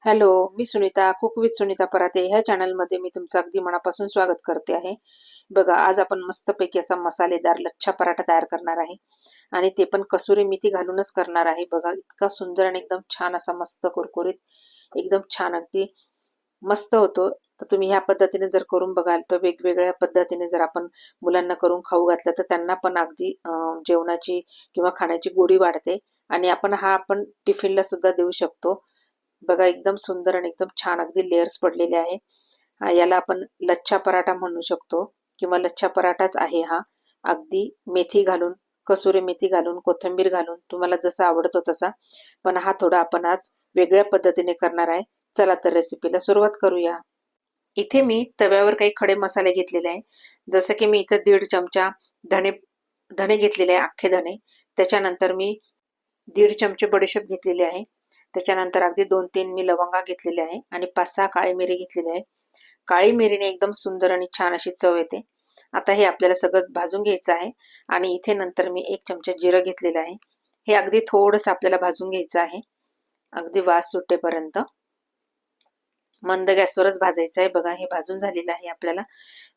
Hello, मी Sunita, cook with Sunita Parate ह्या चॅनलमध्ये मी तुमचं अगदी मनापासून स्वागत करते आहे. बघा, आज आपण मस्तपैकी असा मसालेदार लच्छा पराठा तयार करणार आहे आणि ते पण कसुरी मेथी घालूनच करणार आहे. बघा, इतका सुंदर आणि एकदम छान असा मस्त कुरकुरीत, एकदम छान अगदी मस्त होतो. तर तुम्ही ह्या पद्धतीने जर करून बघाल तर वेगवेगळ्या पद्धतीने जर आपण मुलांना करून खाऊ घातलं तर त्यांना पण अगदी जेवणाची किंवा खाण्याची गोडी वाढते आणि आपण टिफिनला सुद्धा देऊ शकतो. बघा, एकदम सुंदर आणि एकदम छान अगदी लेयर्स पडलेले आहे. याला आपण लच्छा पराठा म्हणू शकतो किंवा लच्छा पराठाच आहे हा. अगदी मेथी घालून, कसुरी मेथी घालून, कोथिंबीर घालून तुम्हाला जसा आवडतो तसा. पण हा थोडा आपण आज वेगळ्या पद्धतीने करणार आहे. चला तर रेसिपीला सुरुवात करूया. इथे मी तव्यावर काही खडे मसाले घेतलेले आहे. जसं की मी इथे 1.5 चमचा धणे धणे घेतलेले आहे, अख्खे धणे. त्याच्यानंतर मी 1.5 चमचे बडीशेप घेतलेले आहे. त्याच्यानंतर अगदी 2-3 मी लवंगा घेतलेले आहे आणि 5-6 काळी मिरी घेतलेली आहे. काळी मिरीने एकदम सुंदर आणि छान अशी चव येते. आता हे आपल्याला सगळं भाजून घ्यायचं आहे आणि इथे नंतर मी 1 चमचा जिरं घेतलेलं आहे. हे अगदी थोडंसं आपल्याला भाजून घ्यायचं आहे, अगदी वास सुटेपर्यंत. मंद गॅसवरच भाजायचं आहे. बघा, हे भाजून झालेलं आहे आपल्याला.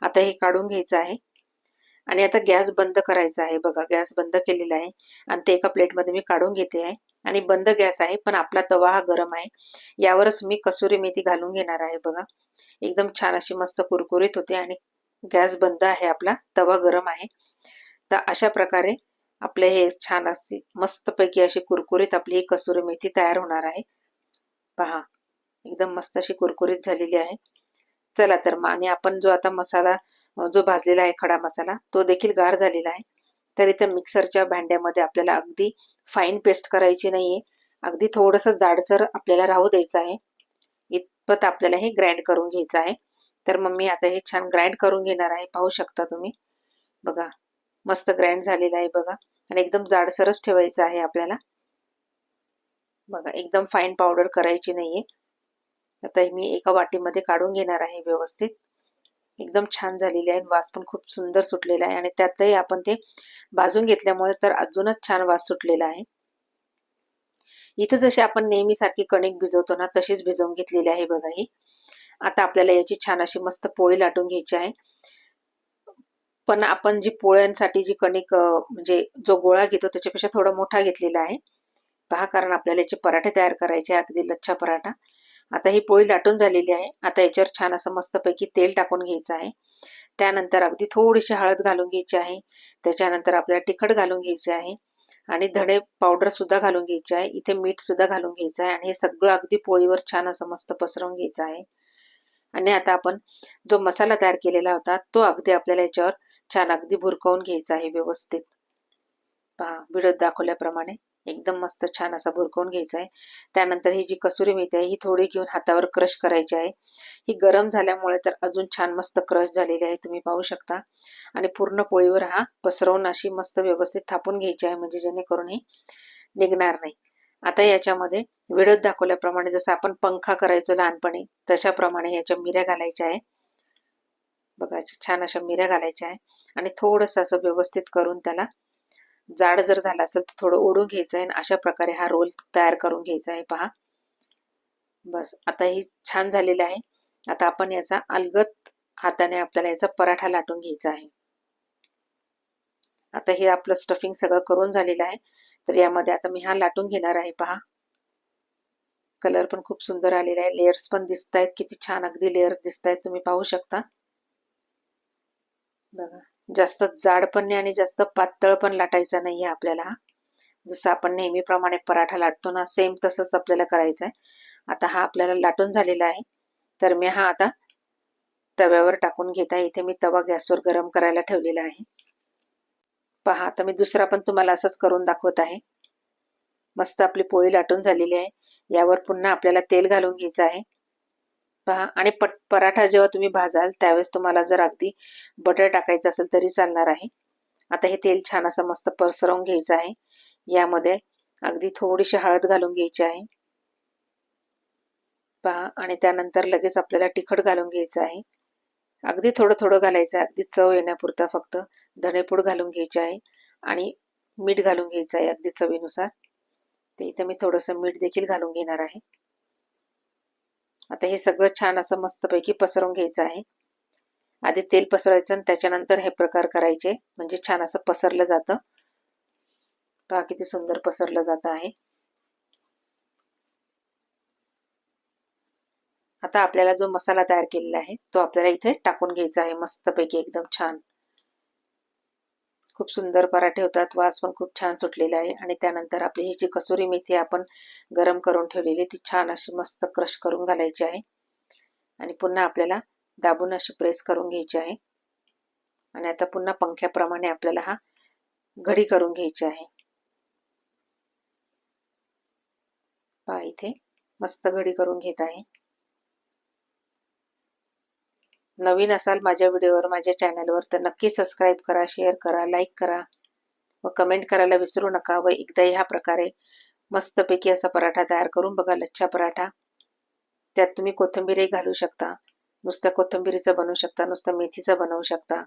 आता हे काढून घ्यायचं आहे आणि आता गॅस बंद करायचा आहे. बघा, गॅस बंद केलेला आहे आणि ते एका प्लेटमध्ये मी काढून घेते आहे आणि बंद गॅस आहे, पण आपला तवा हा गरम आहे. यावरच मी कसुरी मेथी घालून घेणार आहे. बघा, एकदम छान अशी मस्त कुरकुरीत होते आणि गॅस बंद आहे, आपला तवा गरम आहे. तर अशा प्रकारे आपले हे छान अशी मस्तपैकी अशी कुरकुरीत आपली ही कसुरी मेथी तयार होणार आहे. पहा, एकदम मस्त अशी कुरकुरीत झालेली आहे. चला तर मग, आणि आपण जो आता मसाला जो भाजलेला आहे, खडा मसाला, तो देखील गार झालेला आहे. तर इथं मिक्सरच्या भांड्यामध्ये आपल्याला अगदी फाईन पेस्ट करायची नाहीये, अगदी थोडंसं जाडसर आपल्याला राहू द्यायचं आहे. इतपत आपल्याला हे ग्राइंड करून घ्यायचं आहे. तर मग मी आता हे छान ग्राइंड करून घेणार आहे. पाहू शकता तुम्ही. बघा, मस्त ग्राइंड झालेलं आहे. बघा, आणि एकदम जाडसरच ठेवायचं आहे आपल्याला. बघा, एकदम फाईन पावडर करायची नाहीये. आता मी एका वाटीमध्ये काढून घेणार आहे व्यवस्थित. एकदम छान झालेली आहे, वास पण खूप सुंदर सुटलेला आहे आणि त्यातही आपण ते भाजून घेतल्यामुळे तर अजूनच छान वास सुटलेला आहे. इथे जशी आपण नेहमी सारखी कणिक भिजवतो ना, तशीच भिजवून घेतलेली आहे. बघा, ही आता आपल्याला याची छान अशी मस्त पोळी लाटून घ्यायची आहे. पण आपण जी पोळ्यांसाठी जी कणिक म्हणजे जो गोळा घेतो त्याच्यापेक्षा थोडा मोठा घेतलेला आहे. पहा, कारण आपल्याला याचे पराठे तयार करायचे आहे, अगदी लच्छा पराठा. आता ही पोळी लाटून झालेली आहे. आता याच्यावर छान असं मस्तपैकी तेल टाकून घ्यायचं आहे. त्यानंतर अगदी थोडीशी हळद घालून घ्यायची आहे. त्याच्यानंतर आपल्याला तिखट घालून घ्यायचे आहे आणि धणे पावडर सुद्धा घालून घ्यायची आहे. इथे मीठ सुद्धा घालून घ्यायचं आहे आणि हे सगळं अगदी पोळीवर छान असं मस्त पसरवून घ्यायचं आहे. आणि आता आपण जो मसाला तयार केलेला होता तो अगदी आपल्याला याच्यावर छान अगदी भुरकवून घ्यायचा आहे व्यवस्थित. पहा, व्हिडिओत दाखवल्याप्रमाणे एकदम मस्त छान असा भुरकवून घ्यायचा आहे. त्यानंतर ही जी कसुरी मेथी आहे ही थोडी घेऊन हातावर क्रश करायची आहे. ही गरम झाल्यामुळे तर अजून छान मस्त क्रश झालेली आहे, तुम्ही पाहू शकता. आणि पूर्ण पोळीवर हा पसरवून अशी मस्त व्यवस्थित थापून घ्यायची आहे, म्हणजे जेणेकरून हे निघणार नाही. आता याच्यामध्ये व्हिडिओत दाखवल्याप्रमाणे जसं आपण पंखा करायचो लहानपणी, तशाप्रमाणे याच्या मिऱ्या घालायच्या आहे. बघा, छान अशा मिऱ्या घालायच्या आहे आणि थोडंसं असं व्यवस्थित करून त्याला जाड जर झाला असेल तर थोडं ओढून घ्यायचं आहे आणि अशा प्रकारे हा रोल तयार करून घ्यायचा आहे. पहा, बस आता ही छान झालेली आहे. आता आपण याचा अलगद हाताने आपल्याला याचा पराठा लाटून घ्यायचा आहे. आता हे आपलं स्टफिंग सगळं करून झालेलं आहे. तर यामध्ये आता मी हा लाटून घेणार आहे. पहा, कलर पण खूप सुंदर आलेला आहे. लेयर्स पण दिसत आहेत, किती छान अगदी लेयर्स दिसत आहेत, तुम्ही पाहू शकता. बघा, जास्त जाड पण नाही आणि जास्त पातळ पण लाटायचा नाहीये आपल्याला. जसं आपण नेहमीप्रमाणे पराठा लाटतो ना, सेम तसंच आपल्याला करायचं आहे. आता हा आपल्याला लाटून झालेला आहे. तर मी हा आता तव्यावर टाकून घेत आहे. इथे मी तवा गॅसवर गरम करायला ठेवलेला आहे. पहा, आता मी दुसरा पण तुम्हाला असंच करून दाखवत आहे. मस्त आपली पोळी लाटून झालेली आहे. यावर पुन्हा आपल्याला तेल घालून घ्यायचं आहे. पहा, आणि पराठा जेव्हा तुम्ही भाजाल त्यावेळेस तुम्हाला जर अगदी बटर टाकायचं असेल तरी चालणार आहे. आता हे तेल छान असं मस्त पसरवून घ्यायचं आहे. यामध्ये अगदी थोडीशी हळद घालून घ्यायची आहे. पहा, आणि त्यानंतर लगेच आपल्याला तिखट घालून घ्यायचं आहे. अगदी थोडं थोडं घालायचं आहे, अगदी चव येण्यापुरता फक्त. धणेपूड घालून घ्यायची आहे आणि मीठ घालून घ्यायचं आहे अगदी चवीनुसार. तर इथे मी थोडंसं मीठ देखील घालून घेणार आहे. आता हे सगळं छान असं मस्तपैकी पसरवून घ्यायचं आहे. आधी तेल पसरवायचं आणि त्याच्यानंतर हे प्रकार करायचे, म्हणजे छान असं पसरलं जातं. पहा किती सुंदर पसरलं जात आहे. आता आपल्याला जो मसाला तयार केलेला आहे तो आपल्याला इथे टाकून घ्यायचा आहे मस्तपैकी एकदम छान. खूप सुंदर पराठे होतात, वास पण खूप छान सुटलेला आहे. आणि त्यानंतर आपली ही जी कसुरी मेथी आपण गरम करून ठेवलेली ती छान अशी मस्त क्रश करून घालायची आहे आणि पुन्हा आपल्याला दाबून अशी प्रेस करून घ्यायची आहे. आणि आता पुन्हा पंख्याप्रमाणे आपल्याला हा घडी करून घ्यायची आहे. पहा इथे मस्त घडी करून घेत आहे. नवीन असाल माझ्या व्हिडिओवर, माझ्या चॅनलवर, तर नक्की सबस्क्राईब करा, शेअर करा, लाईक करा व कमेंट करायला विसरू नका. व एकदा ह्या प्रकारे मस्तपैकी असा पराठा तयार करून बघा, लच्छा पराठा. त्यात तुम्ही कोथिंबीरही घालू शकता, नुसत्या कोथिंबीरीचा बनवू शकता, नुसतं मेथीचा बनवू शकता.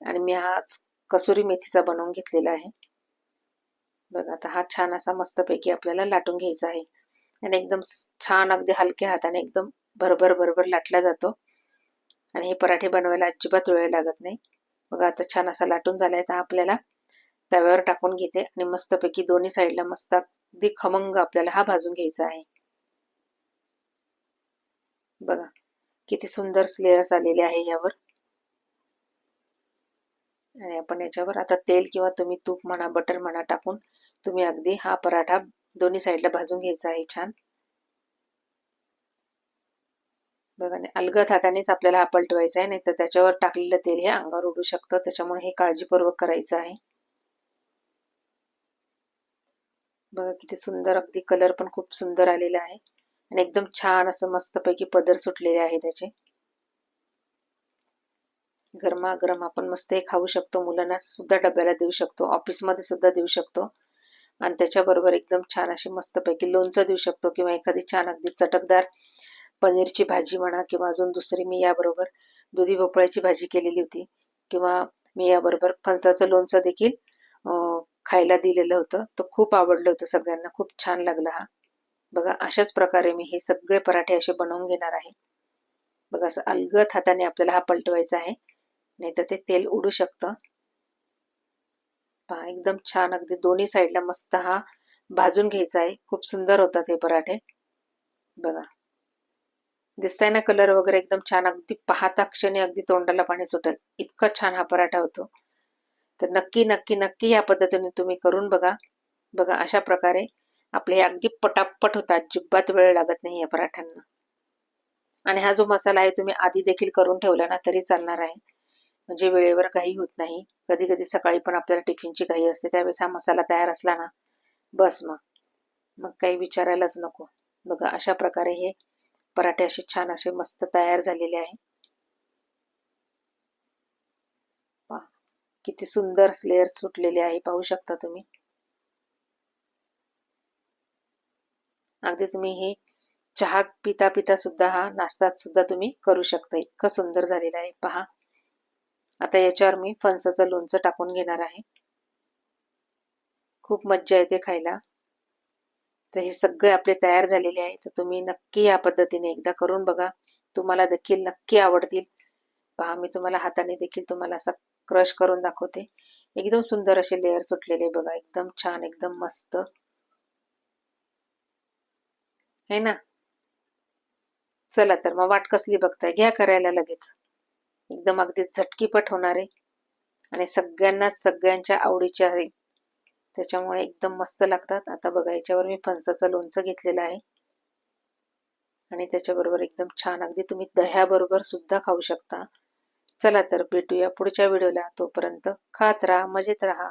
आणि मी हा कसुरी मेथीचा बनवून घेतलेला आहे. बघा आता हा छान असा मस्तपैकी आपल्याला लाटून घ्यायचा आहे आणि एकदम छान अगदी हलक्या हाताने एकदम भरभर भरभर लाटला जातो. आणि हे पराठे बनवायला अजिबात वेळ लागत नाही. बघा आता छान असा लाटून झालाय, तर आपल्याला तव्यावर टाकून घेते आणि मस्तपैकी दोन्ही साईडला मस्त अगदी खमंग आपल्याला हा भाजून घ्यायचा आहे. बघा किती सुंदर स्लेयर्स आलेले आहे यावर. आणि आपण याच्यावर आता तेल किंवा तुम्ही तूप म्हणा, बटर म्हणा टाकून तुम्ही अगदी हा पराठा दोन्ही साईडला भाजून घ्यायचा आहे छान. बघा अलगद हातानेच आपल्याला हा पलटवायचा आहे, नाही तर त्याच्यावर टाकलेलं तेल हे अंगावर उडू शकतं, त्याच्यामुळे हे काळजीपूर्वक करायचं आहे. बघा किती सुंदर, अगदी कलर पण खूप सुंदर आलेला आहे आणि एकदम छान असं मस्तपैकी पदर सुटलेले आहे त्याचे. गरमागरम आपण मस्त हे खाऊ शकतो, मुलांना सुद्धा डब्याला देऊ शकतो, ऑफिसमध्ये सुद्धा देऊ शकतो. आणि त्याच्याबरोबर एकदम छान अशी मस्तपैकी लोणचं देऊ शकतो किंवा एखादी छान अगदी चटकदार पनीरची भाजी म्हणा, किंवा अजून दुसरी मी याबरोबर दुधी भोपळ्याची भाजी केलेली होती, किंवा मी याबरोबर फणसाचं लोणचं देखील खायला दिलेलं होतं. तर खूप आवडलं होतं सगळ्यांना, खूप छान लागलं हा. बघा अशाच प्रकारे मी हे सगळे पराठे असे बनवून घेणार आहे. बघा असं अलगद हाताने आपल्याला हा पलटवायचा आहे, नाही तर ते तेल उडू शकतं. पहा एकदम छान अगदी दोन्ही साईडला मस्त हा भाजून घ्यायचा आहे. खूप सुंदर होतात हे पराठे. बघा दिसताय ना कलर वगैरे एकदम छान, अगदी पाहता क्षणी अगदी तोंडाला पाणी सुटेल इतका छान हा पराठा होतो. तर नक्की नक्की नक्की या पद्धतीने तुम्ही करून बघा. बघा अशा प्रकारे आपले अगदी पटापट होतात, अजिबात वेळ लागत नाही या पराठ्यांना. आणि हा जो मसाला आहे तुम्ही आधी देखील करून ठेवला ना तरी चालणार आहे, म्हणजे वेळेवर घाई होत नाही. कधी कधी सकाळी पण आपल्याला टिफिनची घाई असते, त्यावेळेस हा मसाला तयार असला ना बस मग काही विचारायलाच नको. बघा अशा प्रकारे हे पराठे असे छान असे मस्त तयार झालेले आहे. किती सुंदर स्लेअर सुटलेले आहे, पाहू शकता तुम्ही. अगदी तुम्ही हे चहा पिता पिता सुद्धा हा नाश्त्यात सुद्धा तुम्ही करू शकता, इतकं सुंदर झालेलं आहे पहा. आता याच्यावर मी फणसाचं लोणचं टाकून घेणार आहे. खूप मज्जा येते खायला. तर हे सगळे आपले तयार झालेले आहे, तर तुम्ही नक्की या पद्धतीने एकदा करून बघा, तुम्हाला देखील नक्की आवडतील. पहा मी तुम्हाला हाताने देखील तुम्हाला असा क्रश करून दाखवते. एकदम सुंदर असे लेअर सुटलेले बघा, एकदम छान, एकदम मस्त है ना. चला तर मग वाट कसली बघताय, घ्या करायला लगेच. एकदम अगदी झटकीपट होणारे आणि सगळ्यांनाच सगळ्यांच्या आवडीचे आहे, त्याच्यामुळे एकदम मस्त लागतात. आता बघा याच्यावर मी फणसाचं लोणचं घेतलेलं आहे आणि त्याच्याबरोबर एकदम छान अगदी तुम्ही दह्याबरोबर सुद्धा खाऊ शकता. चला तर भेटूया पुढच्या व्हिडिओला, तोपर्यंत खात राहा, मजेत राहा.